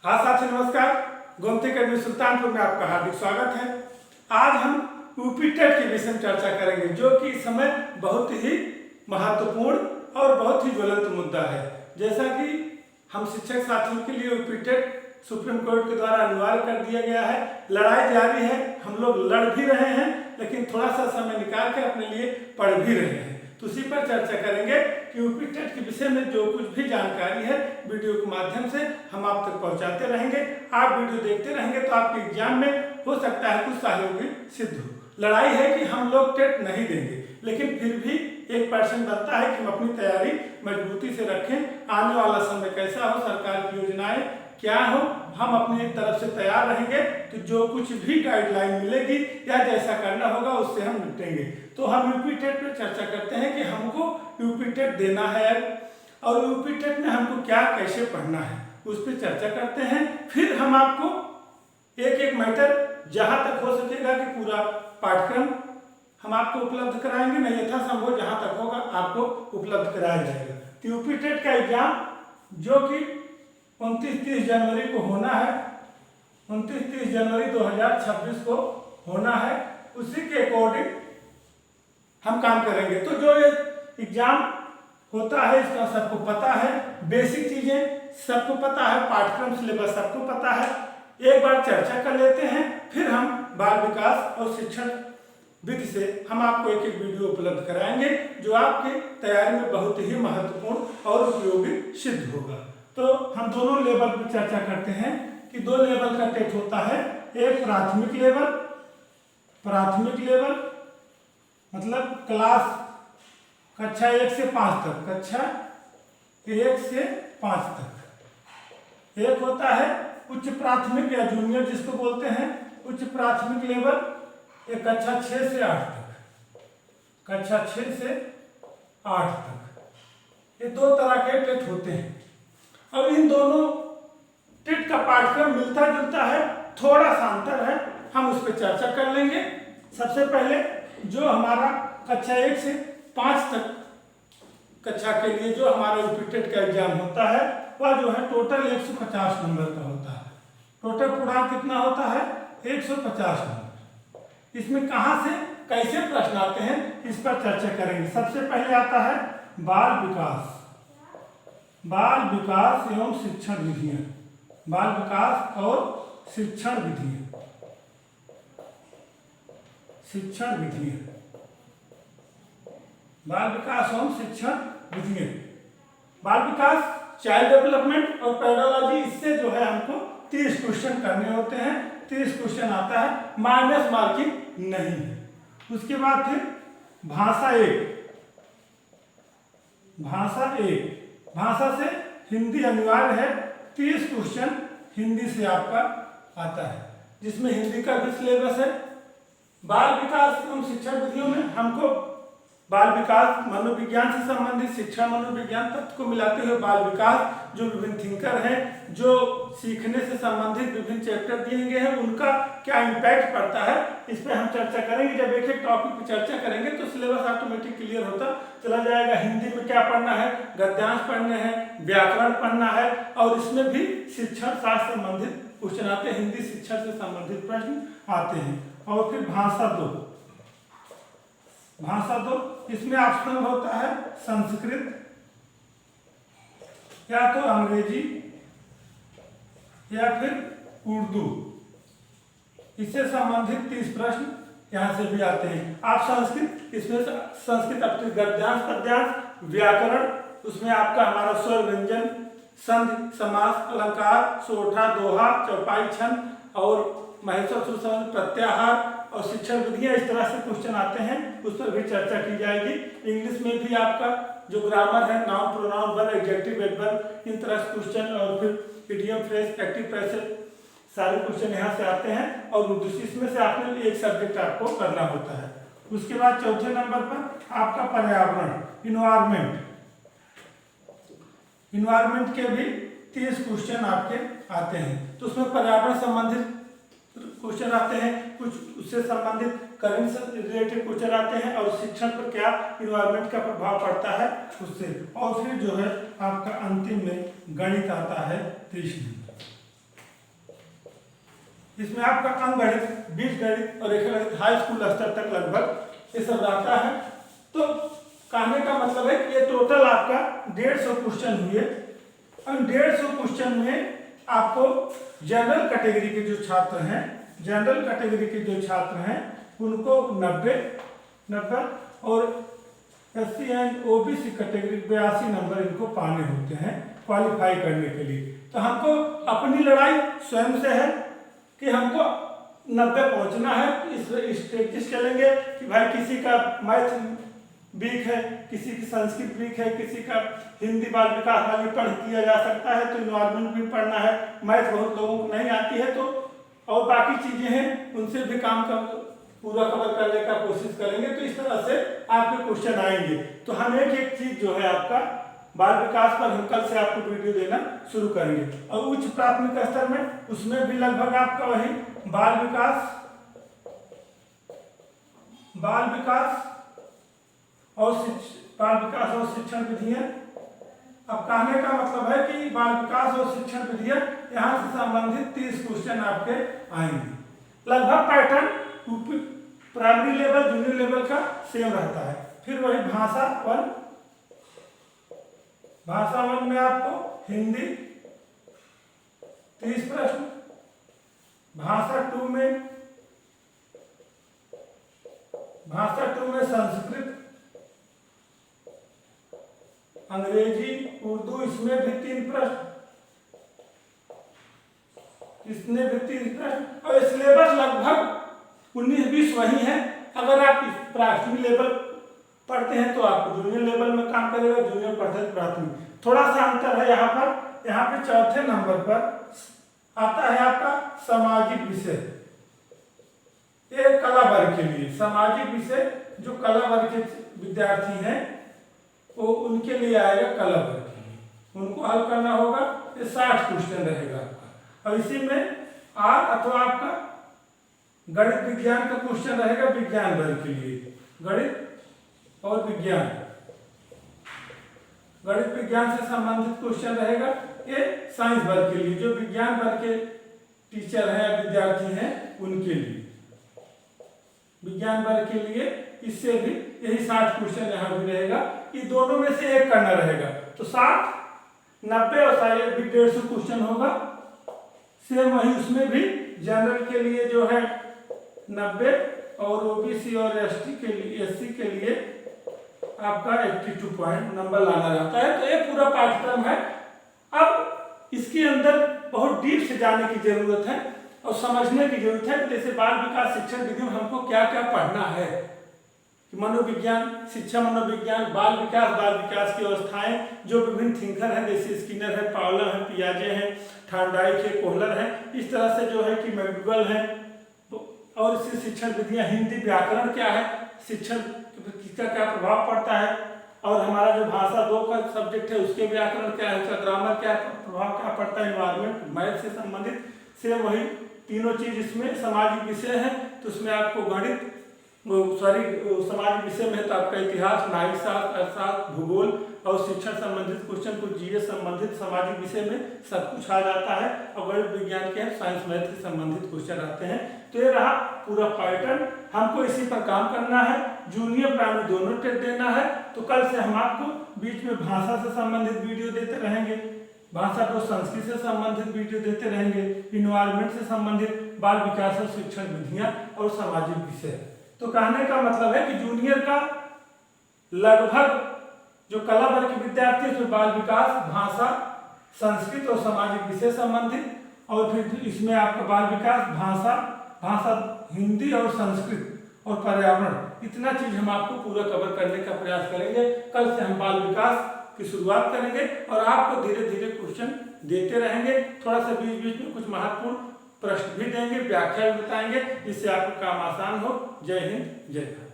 हाँ साथी नमस्कार। गोमती अकेडमी सुल्तानपुर में आपका हार्दिक स्वागत है। आज हम यूपी टेट के विषय में चर्चा करेंगे, जो कि इस समय बहुत ही महत्वपूर्ण और बहुत ही ज्वलंत मुद्दा है। जैसा कि हम शिक्षक साथियों के लिए यूपी टेट सुप्रीम कोर्ट के द्वारा अनिवार्य कर दिया गया है। लड़ाई जारी है, हम लोग लड़ भी रहे हैं, लेकिन थोड़ा सा समय निकाल के अपने लिए पढ़ भी रहे हैं। तो उसी पर चर्चा करेंगे कि यूपी टेट के विषय में जो कुछ भी जानकारी है वीडियो के माध्यम से हम आप तक पहुंचाते रहेंगे। आप वीडियो देखते रहेंगे तो आपके एग्जाम में हो सकता है कुछ सहयोगी सिद्ध हो। लड़ाई है कि हम लोग टेट नहीं देंगे, लेकिन फिर भी 1% बनता है कि हम अपनी तैयारी मजबूती से रखें। आने वाला समय कैसा हो, सरकार की योजनाएं क्या हो, हम अपनी तरफ से तैयार रहेंगे। तो जो कुछ भी गाइडलाइन मिलेगी या जैसा करना होगा उससे हम निपटेंगे। तो हम यूपी टेट पर चर्चा करते हैं कि हमको यूपी टेट देना है और यूपी टेट में हमको क्या कैसे पढ़ना है उस पर चर्चा करते हैं। फिर हम आपको एक एक मैटर जहाँ तक हो सकेगा कि पूरा पाठ्यक्रम हम आपको उपलब्ध कराएंगे, नहीं यथासंभव जहाँ तक होगा आपको उपलब्ध कराया जाएगा। तो यूपी टेट का एग्जाम जो कि 29-30 जनवरी को होना है, 29-30 जनवरी 2026 को होना है, उसी के अकॉर्डिंग हम काम करेंगे। तो जो ये एग्जाम होता है इसका सबको पता है, बेसिक चीजें सबको पता है, पाठ्यक्रम सिलेबस सबको पता है। एक बार चर्चा कर लेते हैं, फिर हम बाल विकास और शिक्षण विधि से हम आपको एक एक वीडियो उपलब्ध कराएंगे, जो आपके तैयारी में बहुत ही महत्वपूर्ण और उपयोगी सिद्ध होगा। तो हम दोनों लेवल पर चर्चा करते हैं कि 2 लेवल का टेट होता है। एक प्राथमिक लेवल मतलब क्लास कक्षा 1 से 5 तक, कक्षा 1 से 5 तक। एक होता है उच्च प्राथमिक या जूनियर जिसको बोलते हैं, उच्च प्राथमिक लेवल, एक कक्षा 6 से 8 तक, कक्षा 6 से 8 तक। ये 2 तरह के टेट होते हैं। अब इन दोनों टेट का पाठ्यक्रम मिलता जुलता है, थोड़ा सा अंतर है, हम उस पर चर्चा कर लेंगे। सबसे पहले जो हमारा कक्षा 1 से 5 तक कक्षा के लिए जो हमारा यूपी टेट का एग्जाम होता है वह जो है टोटल 150 नंबर का होता है। टोटल पूर्णांक कितना होता है? 150 नंबर। इसमें कहाँ से कैसे प्रश्न आते हैं इस पर चर्चा करेंगे। सबसे पहले आता है बाल विकास एवं शिक्षण विधियां। बाल विकास और शिक्षण विधियां। बाल विकास एवं शिक्षण विधियां। बाल विकास, चाइल्ड डेवलपमेंट और पेडोलॉजी, इससे जो है हमको 30 क्वेश्चन करने होते हैं। 30 क्वेश्चन आता है, माइनस मार्किंग नहीं है। उसके बाद फिर भाषा 1। भाषा से हिंदी अनिवार्य है। 30 क्वेश्चन हिंदी से आपका आता है, जिसमें हिंदी का भी सिलेबस है। बाल विकास एवं शिक्षण विधियों में हमको बाल विकास मनोविज्ञान से संबंधित, शिक्षा मनोविज्ञान तत्व को मिलाते हुए बाल विकास जो विभिन्न थिंकर हैं, जो सीखने से संबंधित विभिन्न चैप्टर दिए गए हैं, उनका क्या इम्पैक्ट पड़ता है, इस पर हम चर्चा करेंगे। जब एक एक टॉपिक पर चर्चा करेंगे तो सिलेबस ऑटोमेटिक क्लियर होता चला जाएगा। हिंदी में क्या पढ़ना है, गद्यांश पढ़ने हैं, व्याकरण पढ़ना है, और इसमें भी शिक्षण शास्त्र संबंधित क्वेश्चन आते हैं, हिंदी शिक्षण से संबंधित प्रश्न आते हैं। और फिर भाषा 2, इसमें ऑप्शनल होता है संस्कृत या तो अंग्रेजी या फिर उर्दू। इससे संबंधित 30 प्रश्न यहाँ से भी आते हैं। आप संस्कृत, इसमें संस्कृत अपने गद्यांश पद्यांश, व्याकरण, उसमें आपका हमारा स्वर व्यंजन, संधि समास अलंकार, सोठा दोहा, चौपाई छंद और महेश्वर सुसंबंध प्रत्याहार और शिक्षण विधियां, इस तरह से क्वेश्चन आते हैं, उस पर भी चर्चा की जाएगी। इंग्लिश में भी आपका जो ग्रामर है, noun pronoun verb adjective adverb, इन तरह से क्वेश्चन, और फिर इडियम फ्रेज एक्टिव पैसिव, सारे क्वेश्चन यहाँ से आते हैं। और उर्दू, इसमें से आपने एक सब्जेक्ट आपको करना होता है। उसके बाद चौथे नंबर पर आपका पर्यावरण, इन्वायरमेंट के भी 30 क्वेश्चन आपके आते हैं। तो उसमें पर्यावरण संबंधित क्वेश्चन आते हैं, कुछ उससे संबंधित करंट से रिलेटेड क्वेश्चन आते हैं, और शिक्षण पर क्या इन्वायरमेंट का प्रभाव पड़ता है उससे। और फिर जो है आपका अंतिम में गणित आता है 30 नंबर। इसमें आपका अंकगणित, बीजगणित और रेखागणित हाई स्कूल स्तर तक लगभग ये सब रहता है। तो कहने का मतलब है कि ये टोटल आपका 150 क्वेश्चन हुए और 150 क्वेश्चन में आपको जनरल कैटेगरी के जो छात्र हैं, जनरल कैटेगरी के जो छात्र हैं उनको 90 और SC and OBC category 82 number इनको पाने होते हैं क्वालिफाई करने के लिए। तो हमको अपनी लड़ाई स्वयं से है कि हमको 90 पहुंचना है। इस प्रैक्टिस करेंगे कि भाई किसी का मैथ वीक है, किसी की संस्कृत वीक है, किसी का हिंदी बाल विकास वाली पढ़ किया जा सकता है तो इन्वायरमेंट भी पढ़ना है, मैथ बहुत लोगों को नहीं आती है तो और बाकी चीजें हैं उनसे भी काम का पूरा कवर करने का कोशिश करेंगे। तो इस तरह से आपके क्वेश्चन आएंगे। तो हम एक चीज जो है आपका बाल विकास पर हम कल से आपको वीडियो देना शुरू करेंगे और उच्च प्राथमिक स्तर में उसमें भी लगभग आपका वही बाल विकास और शिक्षण विधियां। अब कहने का मतलब है कि बाल विकास और शिक्षण विधियां यहाँ से संबंधित 30 क्वेश्चन आपके आएंगे। लगभग pattern primary level junior level का सेम रहता है। फिर वही भाषा वन में आपको हिंदी 30 प्रश्न, भाषा टू में संस्कृत, अंग्रेजी, उर्दू इसमें भी 3 प्रश्न, इसमें भी 3 प्रश्न और सिलेबस लगभग 19-20 वही है। अगर आप प्राथमिक लेवल पढ़ते हैं तो आप जूनियर लेवल में काम करेगा, जूनियर पढ़ते हैं प्राथमिक। थोड़ा सा अंतर है यहाँ पे चौथे नंबर पर आता है आपका सामाजिक विषय। ये कला वर्ग के लिए सामाजिक विषय, जो कला वर्ग के विद्यार्थी हैं वो उनके लिए आएगा कला वर्ग के लिए, उनको हल करना होगा। ये 60 क्वेश्चन रहेगा आपका और इसी में आर अथवा आपका गणित विज्ञान का क्वेश्चन रहेगा विज्ञान वर्ग के लिए, गणित और विज्ञान, गणित विज्ञान से संबंधित क्वेश्चन रहेगा। ये साइंस वर्ग के लिए, जो विज्ञान वर्ग के टीचर हैं या विद्यार्थी हैं उनके लिए, विज्ञान वर्ग के लिए इससे भी यही 60 क्वेश्चन यहाँ भी रहेगा। ये दोनों में से एक करना रहेगा तो 60, 90 और 150 क्वेश्चन होगा। सेम वही उसमें भी जनरल के लिए जो है 90 और OBC और SC के लिए आपका 82 पॉइंट नंबर लाना रहता है। तो ये पूरा पाठ्यक्रम है। अब इसके अंदर बहुत डीप से जाने की जरूरत है और समझने की जरूरत है। जैसे बाल विकास शिक्षण विधि में हमको क्या क्या पढ़ना है, मनोविज्ञान, शिक्षा मनोविज्ञान, बाल विकास की अवस्थाएं, जो विभिन्न थिंकर हैं जैसे स्किनर है, पावलर है, पियाजे हैं, थार्नडाइक है, कोहलर है, इस तरह से जो है कि मैकडूगल है। और इससे शिक्षण विधियां, हिंदी व्याकरण क्या है, शिक्षण किसका क्या प्रभाव पड़ता है, और हमारा जो भाषा 2 का सब्जेक्ट है उसके व्याकरण क्या है, उसका ग्रामर क्या प्रभाव क्या पड़ता है, एनवायरमेंट, मैथ से संबंधित से वही तीनों चीज इसमें सामाजिक विषय है। तो उसमें आपको गणित सामाजिक विषय में है तो आपका इतिहास, नागरिक शास्त्र, अर्थशास्त्र, भूगोल और शिक्षण संबंधित क्वेश्चन, कुछ GS संबंधित सामाजिक विषय में सब कुछ आ जाता है। और गणित विज्ञान के साइंस मैथ से संबंधित क्वेश्चन आते हैं। तो ये रहा पूरा पैटर्न, हमको इसी पर काम करना है। जूनियर प्राइमरी दोनों टेस्ट देना है। तो कल से हम आपको बीच में भाषा से संबंधित वीडियो देते रहेंगे, भाषा को संस्कृत से संबंधित वीडियो देते रहेंगे, इन्वायरमेंट से संबंधित, बाल विकास और शिक्षण विधियां और सामाजिक विषय। तो कहने का मतलब है कि जूनियर का लगभग जो कला वर्ग के विद्यार्थी है उसमें बाल विकास, भाषा, संस्कृत और सामाजिक विषय संबंधित, और फिर इसमें आपका बाल विकास, भाषा हिंदी और संस्कृत और पर्यावरण, इतना चीज हम आपको पूरा कवर करने का प्रयास करेंगे। कल से हम बाल विकास की शुरुआत करेंगे और आपको धीरे धीरे क्वेश्चन देते रहेंगे। थोड़ा सा बीच बीच में कुछ महत्वपूर्ण प्रश्न भी देंगे, व्याख्या भी बताएंगे, जिससे आपका काम आसान हो। जय हिंद, जय भारत।